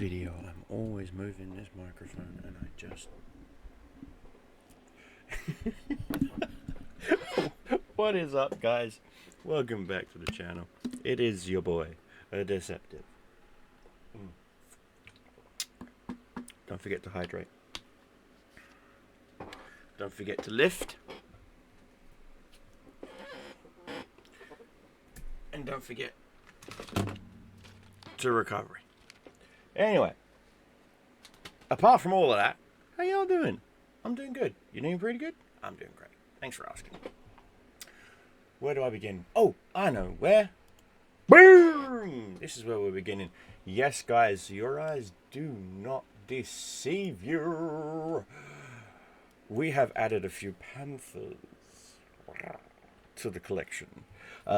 video, I'm always moving this microphone and I just... What is up, guys? Welcome back to the channel. It is your boy, Deceptive. Don't forget to hydrate. Don't forget to lift. And don't forget to recovery. Anyway, apart from all of that, how y'all doing? I'm doing good. You doing pretty good? I'm doing great. Thanks for asking. Where do I begin? Oh, I know where. Boom! This is where we're beginning. Yes, guys, your eyes do not deceive you. We have added a few Panthers to the collection.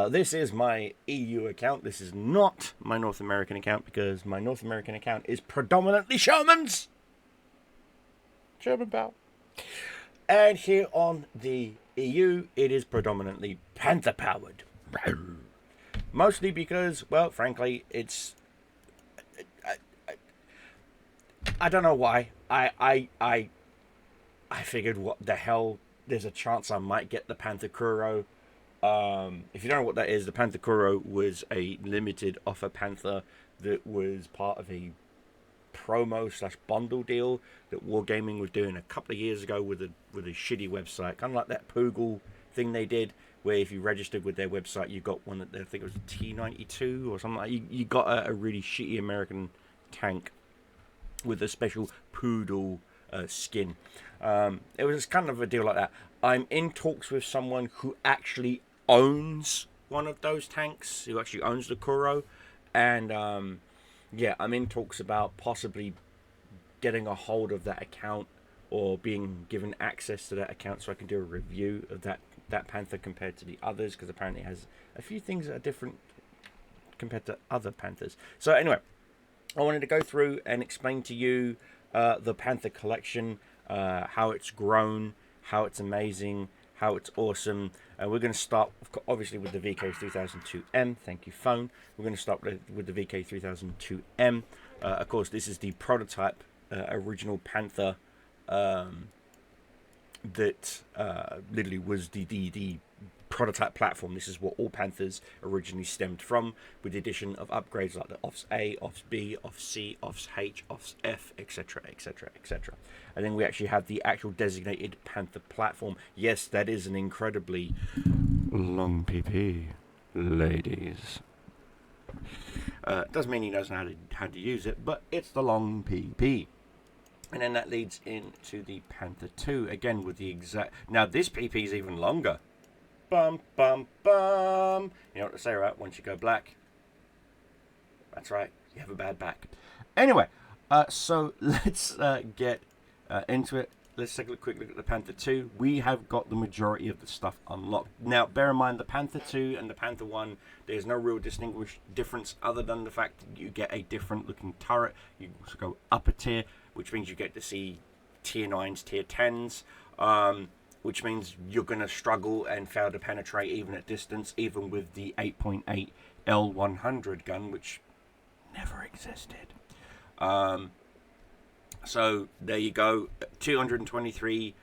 This is my EU account. This is not my North American account because my North American account is predominantly Sherman's. Sherman pal. And here on the EU, it is predominantly Panther powered. Mostly because, well, frankly, it's... I don't know why. I figured, what the hell, there's a chance I might get the Panter Kuro. If you don't know what that is, the Panter Kuro was a limited offer Panther that was part of a promo/bundle deal that Wargaming was doing a couple of years ago with a shitty website, kind of like that Poogle thing they did, where if you registered with their website, you got one that I think it was T92 or something like. You got a really shitty American tank with a special poodle skin. It was kind of a deal like that. I'm in talks with someone who actually owns one of those tanks, who actually owns the Kuro, and yeah, I'm in talks about possibly getting a hold of that account or being given access to that account so I can do a review of that Panther compared to the others, because apparently it has a few things that are different compared to other Panthers. So anyway, I wanted to go through and explain to you the Panther collection, how it's grown, how it's amazing, how it's awesome. We're going to start, obviously, with the VK3002M. Thank you, phone. We're going to start with the VK3002M. Of course, this is the prototype original Panther that literally was the prototype platform. This is what all Panthers originally stemmed from, with the addition of upgrades like the OFS A, OFS B, OFS C, OFS H, OFS F, etc, etc, etc. And then we actually have the actual designated Panther platform. Yes, that is an incredibly long PP, ladies. Doesn't mean he knows how to use it, but it's the long PP. And then that leads into the Panther 2, again with the exact... Now this PP is even longer. Bum, bum, bum. You know what to say, right? Once you go black, that's right, you have a bad back. Anyway, so let's get into it. Let's take a quick look at the Panther 2. We have got the majority of the stuff unlocked. Now, bear in mind, the Panther 2 and the Panther 1, there's no real distinguished difference other than the fact that you get a different looking turret. You also go upper tier, which means you get to see tier 9s, tier 10s. Which means you're going to struggle and fail to penetrate even at distance, even with the 8.8 L100 gun, which never existed. So there you go. 223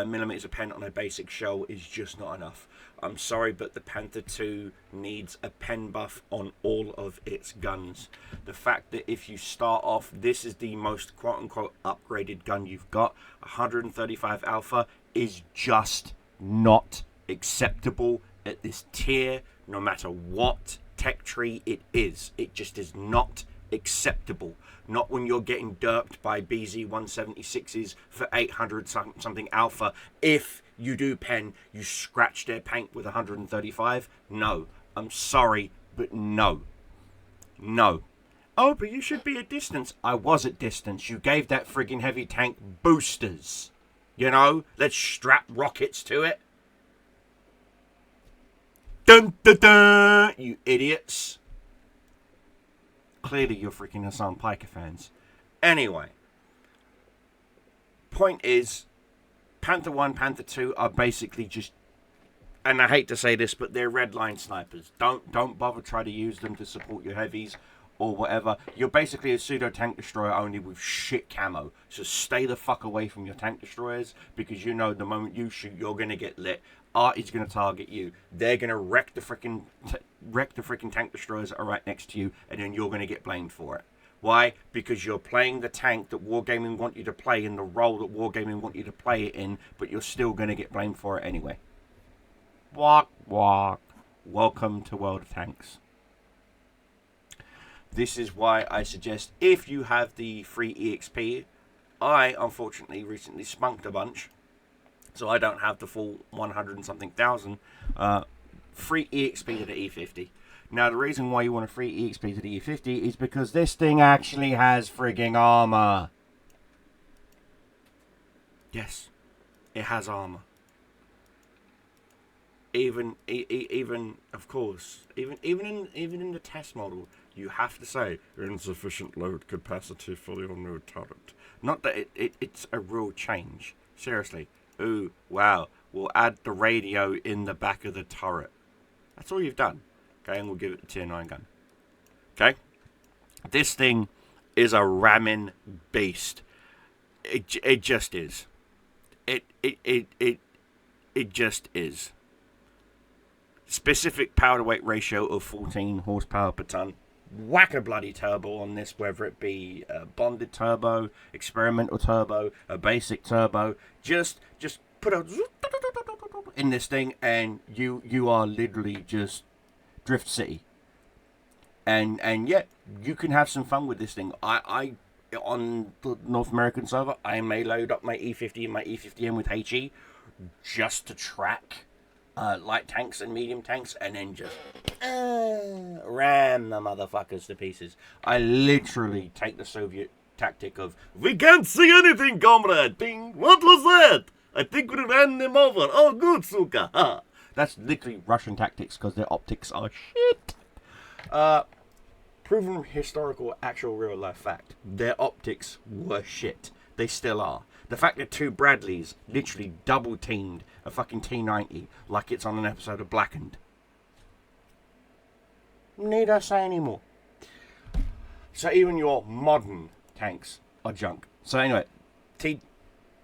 millimeters of pen on a basic shell is just not enough. I'm sorry, but the Panther 2 needs a pen buff on all of its guns. The fact that if you start off, this is the most quote-unquote upgraded gun you've got, 135 Alpha, is just not acceptable at this tier, no matter what tech tree it is. It just is not acceptable. Not when you're getting derped by BZ-176s for 800 something Alpha. If you do pen, you scratch their paint with 135. No, I'm sorry, but no. No. Oh, but you should be at distance. I was at distance. You gave that friggin' heavy tank boosters. You know, let's strap rockets to it. Dun dun dun, you idiots. Clearly you're freaking Hassan Piker fans. Anyway, point is, Panther 1, Panther 2 are basically just, and I hate to say this, but they're red line snipers. Don't bother try to use them to support your heavies. or whatever. You're basically a pseudo tank destroyer only with shit camo. So stay the fuck away from your tank destroyers, because you know the moment you shoot, you're gonna get lit. Art is gonna target you. They're gonna wreck the freaking tank destroyers that are right next to you, and then you're gonna get blamed for it. Why? Because you're playing the tank that Wargaming want you to play in the role that Wargaming want you to play it in, but you're still gonna get blamed for it anyway. Walk, walk. Welcome to World of Tanks. This is why I suggest, if you have the free EXP, I unfortunately recently spunked a bunch, so I don't have the full 100 and something thousand free EXP to the E50. Now, the reason why you want a free EXP to the E50 is because this thing actually has frigging armor. Yes, it has armor. Even of course, even in the test model, you have to say insufficient load capacity for your new turret. Not that it's a real change. Seriously. Ooh, wow. We'll add the radio in the back of the turret. That's all you've done. Okay, and we'll give it the tier 9 gun. Okay? This thing is a ramming beast. It just is. It just is. Specific power to weight ratio of 14 horsepower per ton. Whack a bloody turbo on this, whether it be a bonded turbo, experimental turbo, a basic turbo. Just put a in this thing, and you are literally just Drift City. And yeah, you can have some fun with this thing. I on the North American server, I may load up my E50 and my E50M with HE just to track light tanks and medium tanks, and then just ram the motherfuckers to pieces. I literally take the Soviet tactic of, we can't see anything, comrade. Ding. What was that? I think we ran them over. Oh, good, Suka. Ha. That's literally Russian tactics, because their optics are shit. Proven historical, actual real life fact. Their optics were shit. They still are. The fact that two Bradleys literally double teamed a fucking T90 like it's on an episode of Blackened. Need I say any more? So even your modern tanks are junk. So anyway,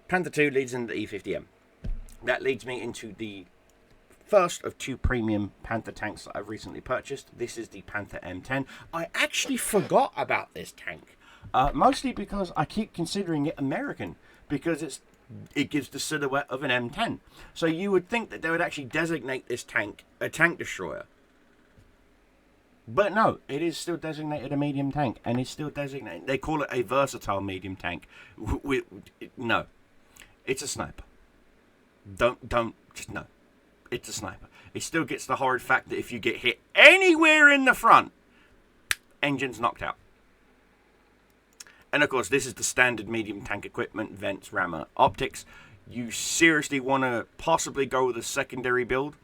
Panter 2 leads into the E50M. That leads me into the first of two premium Panter tanks that I've recently purchased. This is the Panter M10. I actually forgot about this tank. Mostly because I keep considering it American, because it gives the silhouette of an M10. So you would think that they would actually designate this tank a tank destroyer. But no, it is still designated a medium tank, and it's still designated. They call it a versatile medium tank. No, it's a sniper. Just no. It's a sniper. It still gets the horrid fact that if you get hit anywhere in the front, engine's knocked out. And of course, this is the standard medium tank equipment, vents, rammer, optics. You seriously want to possibly go with a secondary build.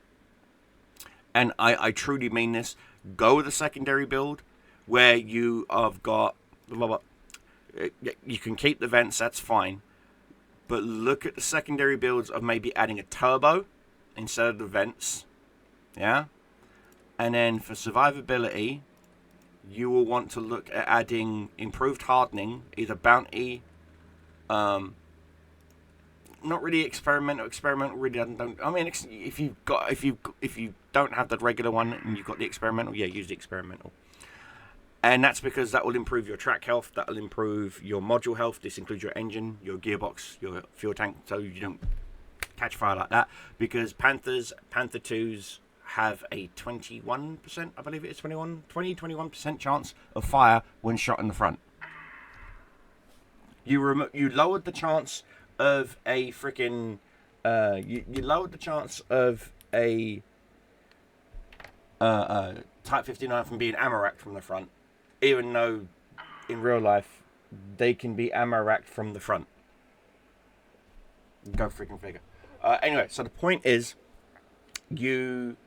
And I truly mean this. Go with a secondary build where you have got... You can keep the vents, that's fine. But look at the secondary builds of maybe adding a turbo instead of the vents. Yeah? And then for survivability, you will want to look at adding improved hardening, either bounty, not really experimental really don't. I mean, if you don't have the regular one and you've got the experimental, yeah, use the experimental. And that's because that will improve your track health, that will improve your module health. This includes your engine, your gearbox, your fuel tank, so you don't catch fire like that. Because Panter 2s have a 21%, I believe it is 21% chance of fire when shot in the front. You lowered the chance of a freaking you lowered the chance of a Type 59 from being ammo racked from the front, even though in real life they can be ammo racked from the front. Go freaking figure. Anyway, so the point is, you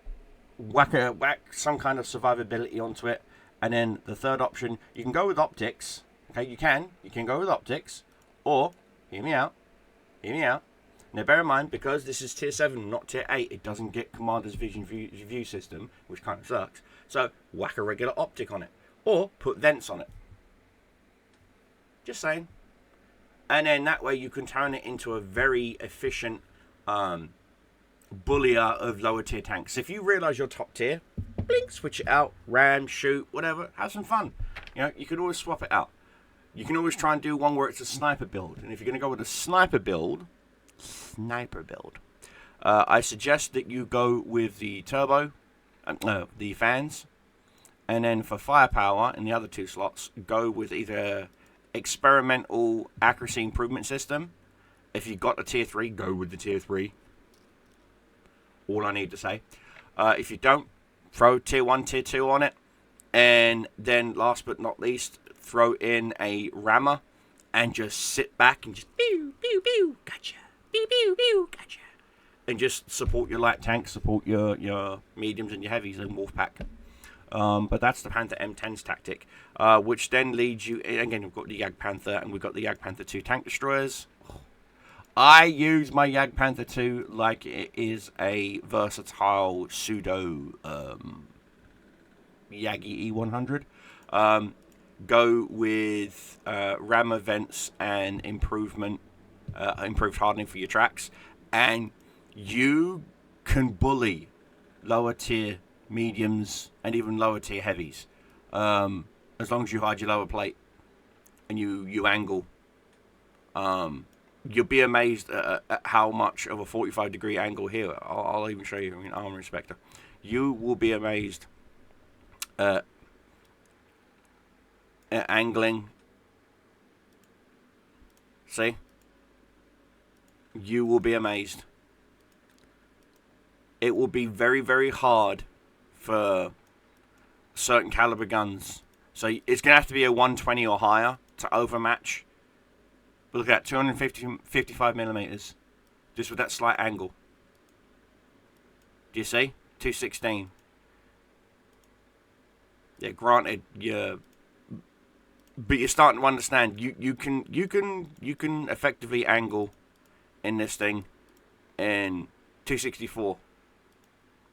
whack some kind of survivability onto it, and then the third option, you can go with optics. Okay, you can go with optics, or hear me out. Now bear in mind, because this is tier 7, not tier 8, it doesn't get Commander's Vision view system, which kind of sucks. So whack a regular optic on it. or put vents on it. Just saying. And then that way you can turn it into a very efficient bullier of lower tier tanks. If you realize you're top tier, blink, switch it out, ram, shoot, whatever, have some fun. You know, you can always swap it out. You can always try and do one where it's a sniper build. And if you're going to go with a sniper build, I suggest that you go with the turbo, the fans, and then for firepower in the other 2 slots, go with either experimental accuracy improvement system. If you've got a tier 3, go with the tier 3. All I need to say. If you don't, throw tier 1, tier 2 on it. And then last but not least, throw in a rammer and just sit back and just pew, pew, pew, gotcha. Pew, pew, pew, gotcha. And just support your light tanks, support your mediums and your heavies and Wolfpack. But that's the Panter M10's tactic, which then leads you... Again, we've got the Jagdpanther and we've got the Jagdpanther 2 tank destroyers. I use my Jagdpanther 2 like it is a versatile pseudo Yagi E100. Go with rammer vents and improved hardening for your tracks. And you can bully lower tier mediums and even lower tier heavies, as long as you hide your lower plate and you angle. You'll be amazed at how much of a 45-degree angle here. I'll even show you in Armor Inspector. You will be amazed at angling. See? You will be amazed. It will be very, very hard for certain caliber guns. So it's going to have to be a 120 or higher to overmatch. But look at that, 255 millimeters. Just with that slight angle. Do you see? 216. Yeah, granted, but you're starting to understand. You can effectively angle in this thing in 264.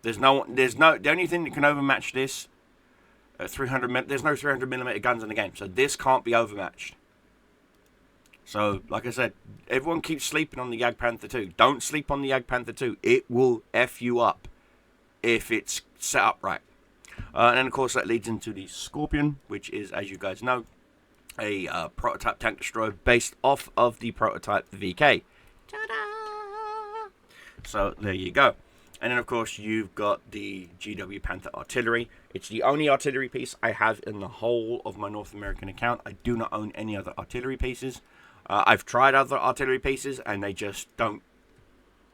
The only thing that can overmatch this, 300. There's no 300 millimeter guns in the game, so this can't be overmatched. So, like I said, everyone keeps sleeping on the Jagdpanther 2. Don't sleep on the Jagdpanther 2. It will F you up if it's set up right. And then, of course, that leads into the Scorpion, which is, as you guys know, a prototype tank destroyer based off of the prototype VK. Ta-da! So, there you go. And then, of course, you've got the GW Panther artillery. It's the only artillery piece I have in the whole of my North American account. I do not own any other artillery pieces. I've tried other artillery pieces, and they just don't...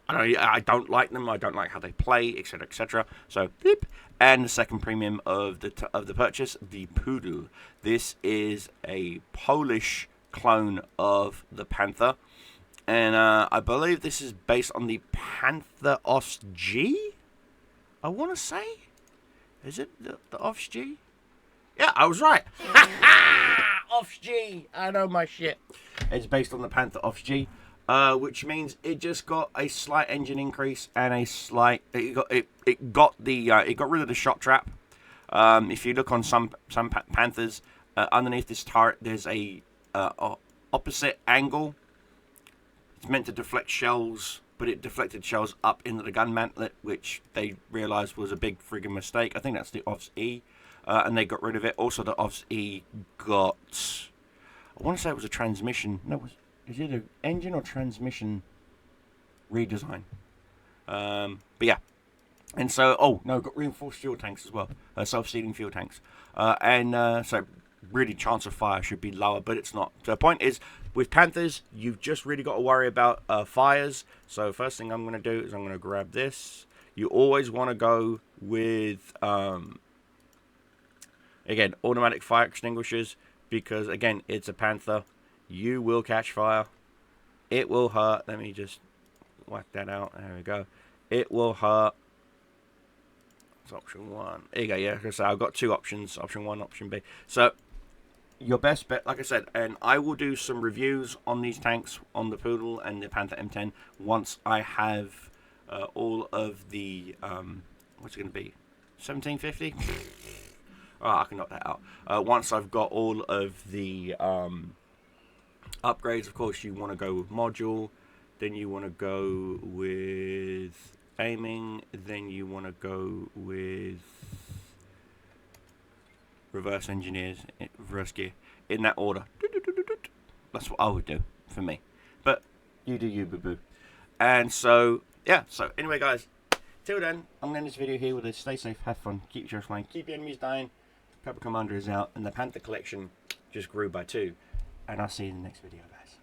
I don't like them. I don't like how they play, etc., etc. So, beep. And the second premium of the purchase, the Poodle. This is a Polish clone of the Panther. And I believe this is based on the Panther OS G? I want to say? Is it the OS G? Yeah, I was right. OS G. I know my shit. It's based on the Panther OS G, which means it just got a slight engine increase and a slight... It got rid of the shot trap. If you look on some Panthers, underneath this turret, there's a opposite angle. It's meant to deflect shells, but it deflected shells up into the gun mantlet, which they realised was a big friggin' mistake. I think that's the OFS E, and they got rid of it. Also, the OFS E got... I want to say it was a transmission. No, is it an engine or transmission redesign? But yeah. And so, got reinforced fuel tanks as well. Self-sealing fuel tanks. So really chance of fire should be lower, but it's not. So the point is, with Panthers, you've just really got to worry about fires. So first thing I'm going to do is I'm going to grab this. You always want to go with, again, automatic fire extinguishers, because, again, it's a Panther. You will catch fire. It will hurt. Let me just whack that out. There we go. It will hurt. It's option 1. There you go, yeah. So I've got 2 options, option 1, option B. So your best bet, like I said, and I will do some reviews on these tanks, on the Poodle and the Panther M10, once I have all of the, what's it going to be, 1750? Oh, I can knock that out. Once I've got all of the upgrades, of course, you want to go with module. Then you want to go with aiming. Then you want to go with reverse engineers, reverse gear, in that order. That's what I would do for me. But you do you, boo-boo. And so, yeah. So anyway, guys, till then, I'm going to end this video here with a stay safe, have fun, keep your flying, keep your enemies dying. Cobra Commander is out, and the Panter collection just grew by 2. And I'll see you in the next video, guys.